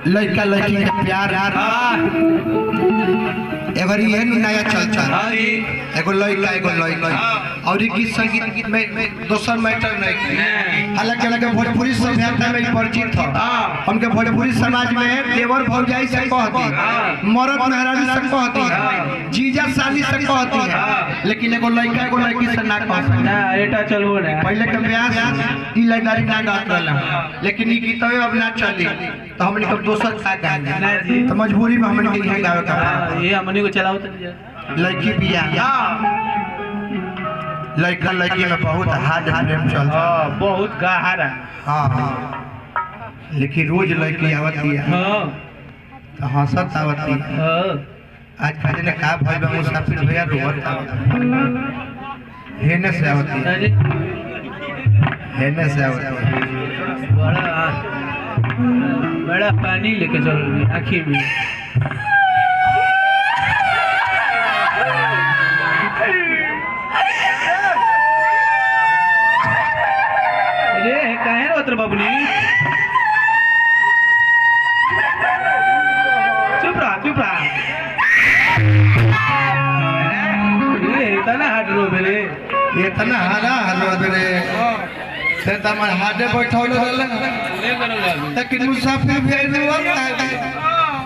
लड़का लड़की के प्यार एवरी ये नया चलता एगो लड़का एगो लड़का और गीत संगीत में दोसर मैटर नहीं। हालांकि भोजपुरी सभ्यता में परिचित था। हमके भोजपुरी समाज में देवर भौजाई से कहती, मरद मेहरानी से कहती, जीजा साली से कहती है, लेकिन एगो लड़का एगो लड़की से ना कहती ना। एटा चलबो ना पहले के ब्याह ई लड़ाई ना गात रहला, लेकिन ई गीतवे अब ना चली तो हमनी के दोसर का गाना ना जी। तो मजबूरी में हमनी के यहां गावे का ये हमनी को चलाओ तो लड़की बियाह लड़का लड़की में बहुत हार्ड प्रेम चलता, बहुत गहरा। हां लेकिन रोज लड़की आवती है तो हंसत आवती है। आज खाली ने का भाई बा मुसाफिर भैया रोवत हेने से आवती है, हेने से आवती है। बड़ा पानी लेके चल रही आँखी में। बाबूनी चुप रहा ये तना हाथ रो मेरे ये तना हारा हलवा मेरे से तमन हाथे बैठौले रहले लेकिन मुसाफिर भी नहीं होता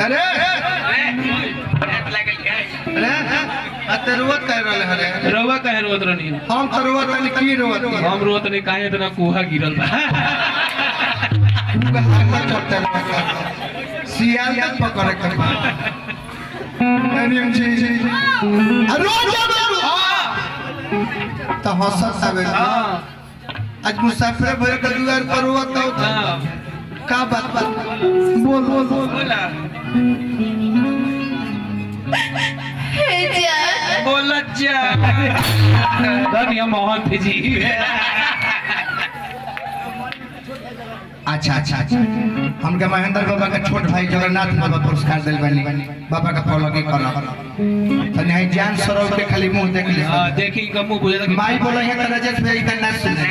अरे रोवत कह रहले हरे रोवा कह रोवत रहनी हम तो रोवत नहीं की रोवत हम रोवत नहीं काहे इतना कोहा गिरल बा सियाल तक पकड़ के अनियम जी रोज तो हंसत आवे आज मुसाफिर भरे के दुआर पर रोवत का बात बोल बोला बोला जा धनिया मोहन जी। अच्छा हमके महेंद्र बाबा के छोट भाई जगन्नाथ बाबा पुरस्कार दिल बनी बाबा का फॉलो के करा तने है जान सरोव के खाली मुंह देख ले देखी का मुंह बुझा माई बोला है त रजत भाई का ना सुने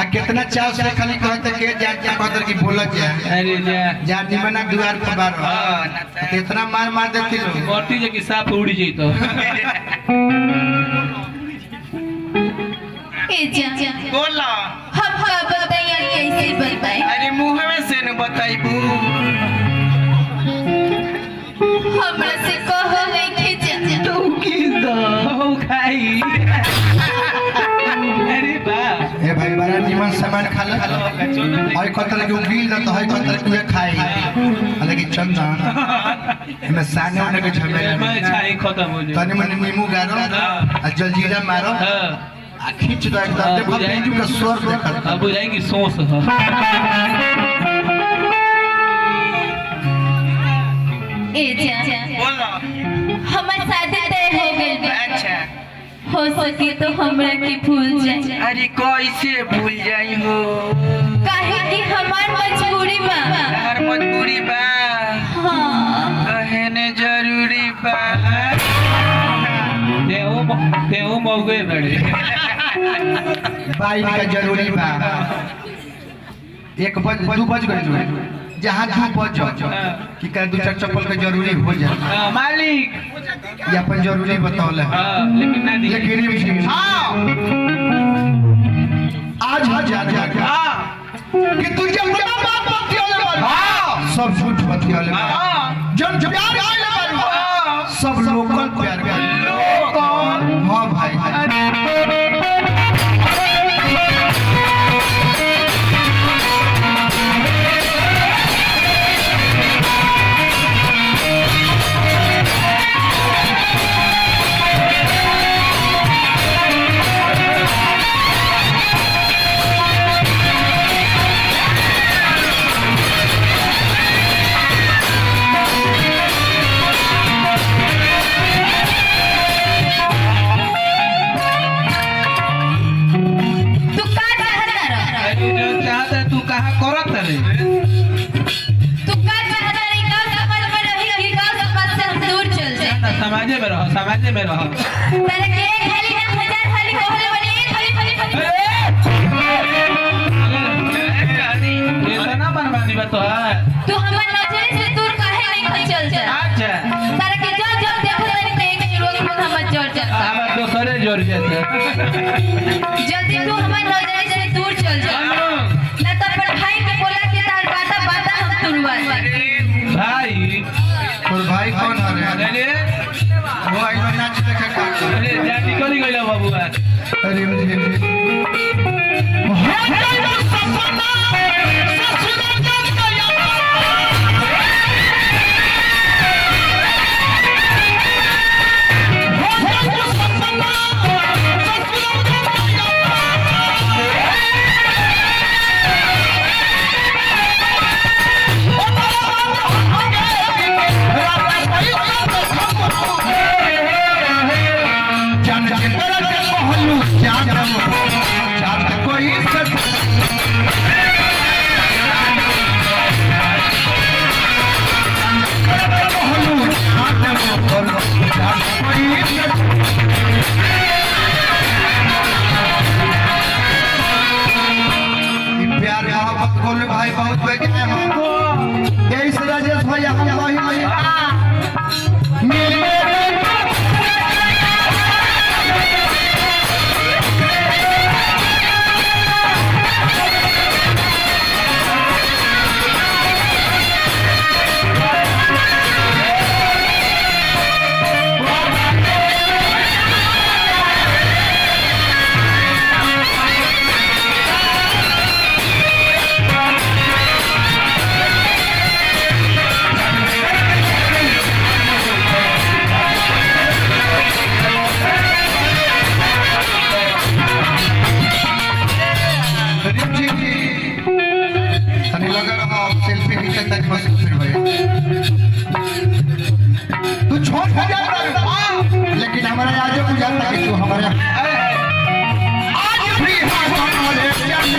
आ कितना चाव से खाली कहते के जान कहतर की बोला जा अरे जा निमना द्वार पर बार इतना मार देती लो मोटी जे की साफ उड़ी जई तो ए जा बोला हम का बताइए कैसे बताएं। अरे मुंह में से न बताइबू हमरा से कहो नहीं के जा तू की दो खाई अरे बा ए भाई बड़ा निमन सामान खा ले हई कतल के उगील न तो हई कतल के खाई हालांकि चंदा में साने होने के झमेले में छाई खत्म हो जाए तनी मन नींबू गारो आ जलजीरा मारो आ खींच दो एकदम देखो बीजू का स्वर देखो अब बुझाएगी सोस है ए जा बोलो हमार शादी तय हो गइल बा। अच्छा हो सके तो हमरा के भूल जाए। अरे कैसे भूल जाई हो काहे कि हमार मजबूरी बा। हमार मजबूरी बा हां कहने जरूरी बा देव मौगे बड़े बाई का जरूरी बा 1 बज 2 बज गए जहाँ 2 बज कि कर 2-4 चप्पल के जरूरी हो जाए मालिक ये अपन जरूरी बताओले लेकिन ना दी लेकिन आज जा कि तू जब बड़ा बात बतियोले सब झूठ बतियोले जब प्यार आइले सब लोकल प्यार हां भाई समाज में रहो तेरे के खाली ना हजार खाली कहले बनी खाली खाली खाली इतना बनवानी बा तो है तू हमर नजर से दूर काहे नहीं चल जा अच्छा तारा के जो जो देखो तनी देख के रोज रोज हमर जोर चल अब दूसरे जोर जाते जल्दी तू हमर नजर से दूर चल जा ना तो अपन भाई के बोला के तार बाता बाता हम तुरवा भाई और भाई कौन है अरे वो आई नाच देखे का अरे जाति कोली गइला बाबू अरे मुझे भाई बहुत बेगे हमको यही से राजेश भाई हम वही तू छोड़ लेकिन हमारा आज बुझाता कि तू हमारा आज भी हमारे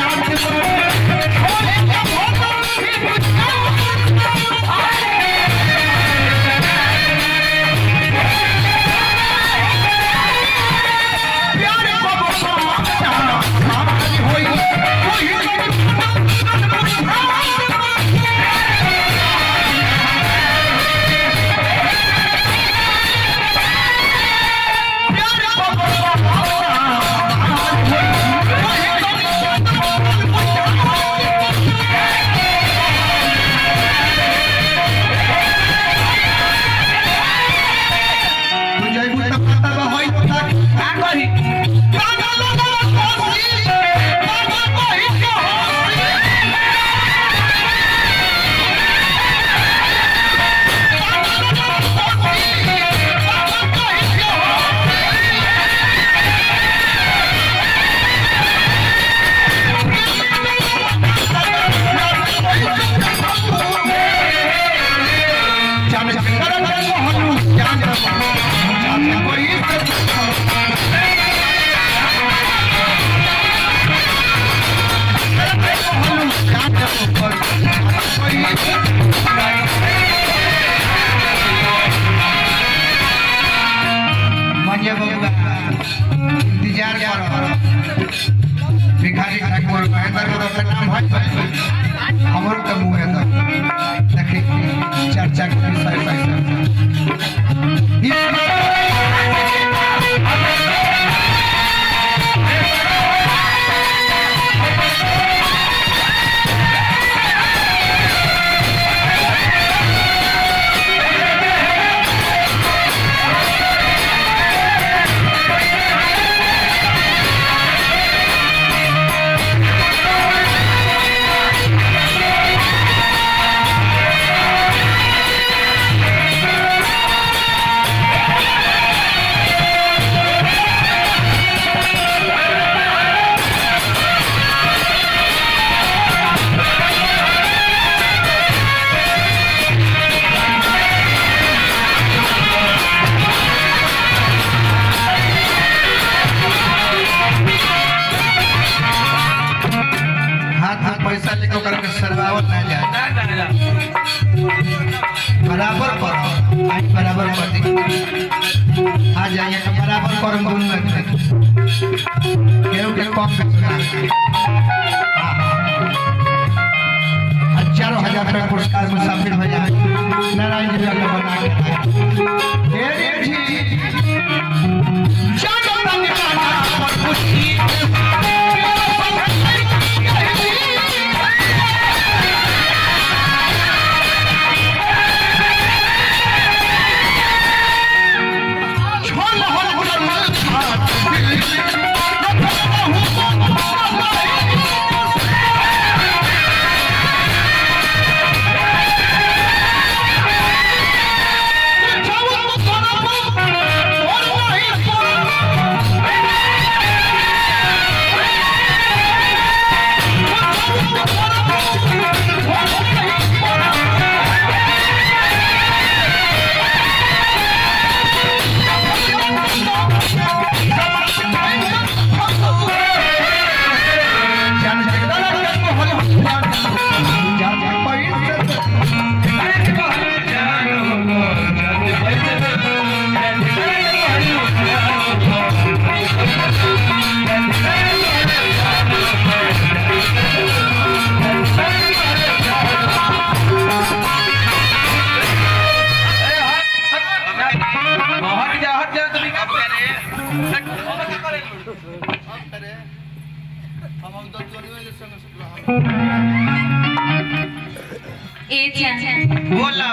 इंतजार करो भिखारी ठाकुर महेंद्र का नाम है हमारे तो मुंह है तो देखिए चर्चा की विषय ये तो बराबर करम दूं ना केहू के कम बेचना हजारों हजार रुपया पुरस्कार मुसाफिर भैया नारायण जी का बना के रे जी जानो तंग काटा पर खुशी बोला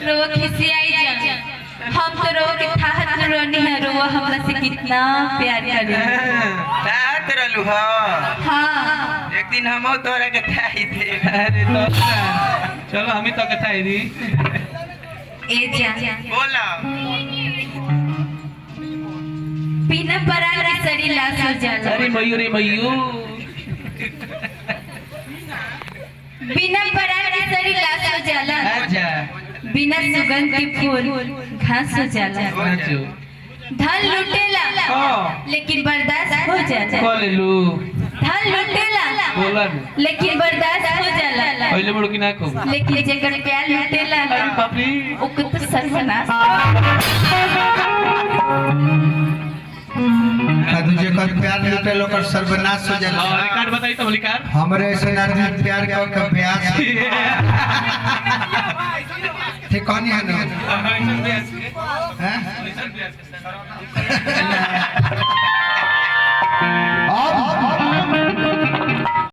रो खिसियाई जा हम तो रो के थाहत न रोनी है रो हमरा से कितना प्यार करे रात रहलू हो हां एक दिन हम तोरा के थाई थे अरे दोस्त चलो हम ही तो कथाई दी ए जा बोला बिना पराग के सरी लाश हो जाला अरे मयूरी मयू बिना पराग के सरी लाश हो जाला अच्छा बिना सुगंध के फूल घास हो जाला नाचो धन लुटेला लेकिन बर्दाश्त हो जाला कॉल लू धन लुटेला बोला लेकिन बर्दाश्त हो जाला पहले मुड़ की ना को लेकिन जेकर प्यार लुटेला अरे बाप रे ओके तो सर्वनाश कादू जे कर प्यार लुटे लोकर सर्वनाश हो जाला रिकॉर्ड बताई तो रिकॉर्ड हमरे ऐसे आदमी प्यार के ब्यास ठीक कहानी है ना हैं